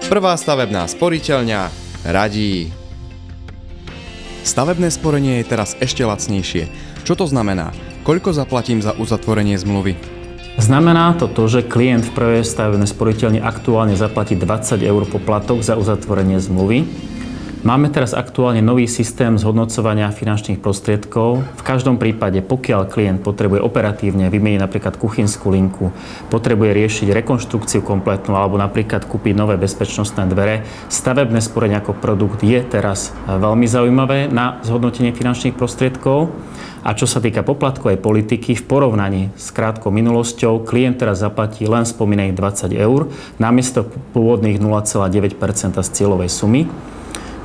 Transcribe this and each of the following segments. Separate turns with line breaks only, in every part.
Prvá stavebná sporiteľňa radí. Stavebné sporenie je teraz ešte lacnejšie. Čo to znamená? Koľko zaplatím za uzatvorenie zmluvy?
Znamená to, že klient v prvej stavebnej sporiteľni aktuálne zaplatí 20 eur poplatok za uzatvorenie zmluvy. Máme teraz aktuálne nový systém zhodnocovania finančných prostriedkov. V každom prípade, pokiaľ klient potrebuje operatívne vymeniť napríklad kuchynskú linku, potrebuje riešiť rekonštrukciu kompletnú alebo napríklad kúpiť nové bezpečnostné dvere, stavebné sporenie ako produkt je teraz veľmi zaujímavé na zhodnotenie finančných prostriedkov. A čo sa týka poplatkovej politiky, v porovnaní s krátkou minulosťou, klient teraz zaplatí len spomínaných 20 eur namiesto pôvodných 0,9% z cieľovej sumy.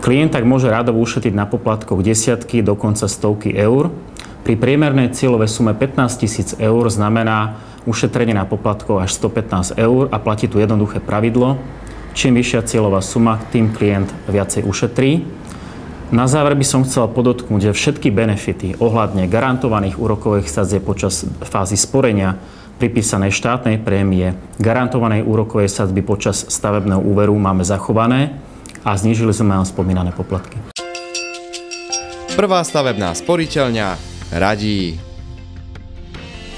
Klient tak môže rádovo ušetriť na poplatkoch desiatky, dokonca stovky eur. Pri priemernej cieľovej sume 15 000 eur znamená ušetrenie na poplatkoch až 115 eur a platí tu jednoduché pravidlo. Čím vyššia cieľová suma, tým klient viacej ušetrí. Na záver by som chcel podotknúť, že všetky benefity ohľadne garantovaných úrokových sadzieb počas fázy sporenia, pripísanej štátnej prémie, garantovanej úrokovej sadzby počas stavebného úveru máme zachované a znížili sme len spomínané poplatky.
Prvá stavebná sporiteľňa radí.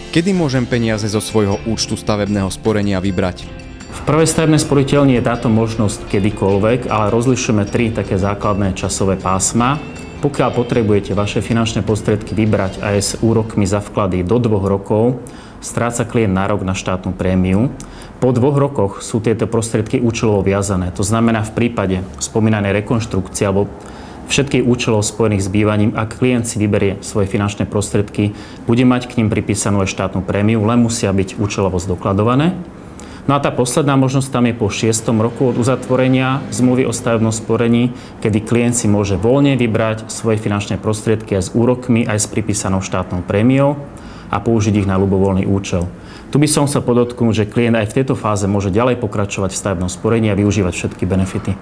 Kedy môžem peniaze zo svojho účtu stavebného sporenia vybrať?
V prvej stavebnej sporiteľni je táto možnosť kedykoľvek, ale rozlišujeme 3 také základné časové pásma. Pokiaľ potrebujete vaše finančné prostriedky vybrať aj s úrokmi za vklady do 2 rokov, stráca klient nárok na štátnu prémiu. Po 2 rokoch sú tieto prostriedky účelovo viazané. To znamená v prípade spomínanej rekonštrukcie alebo všetkých účelov spojených s bývaním, ak klient si vyberie svoje finančné prostriedky, bude mať k nim pripísanú aj štátnu prémiu, len musia byť účelovo zdokladované. No a tá posledná možnosť tam je po 6. roku od uzatvorenia zmluvy o stavebnom sporení, kedy klient si môže voľne vybrať svoje finančné prostriedky aj s úrokmi, aj s pripísanou štátnou prémiou a použiť ich na ľubovoľný účel. Tu by som chcel podotknúť, že klient aj v tejto fáze môže ďalej pokračovať v stavebnom sporení a využívať všetky benefity.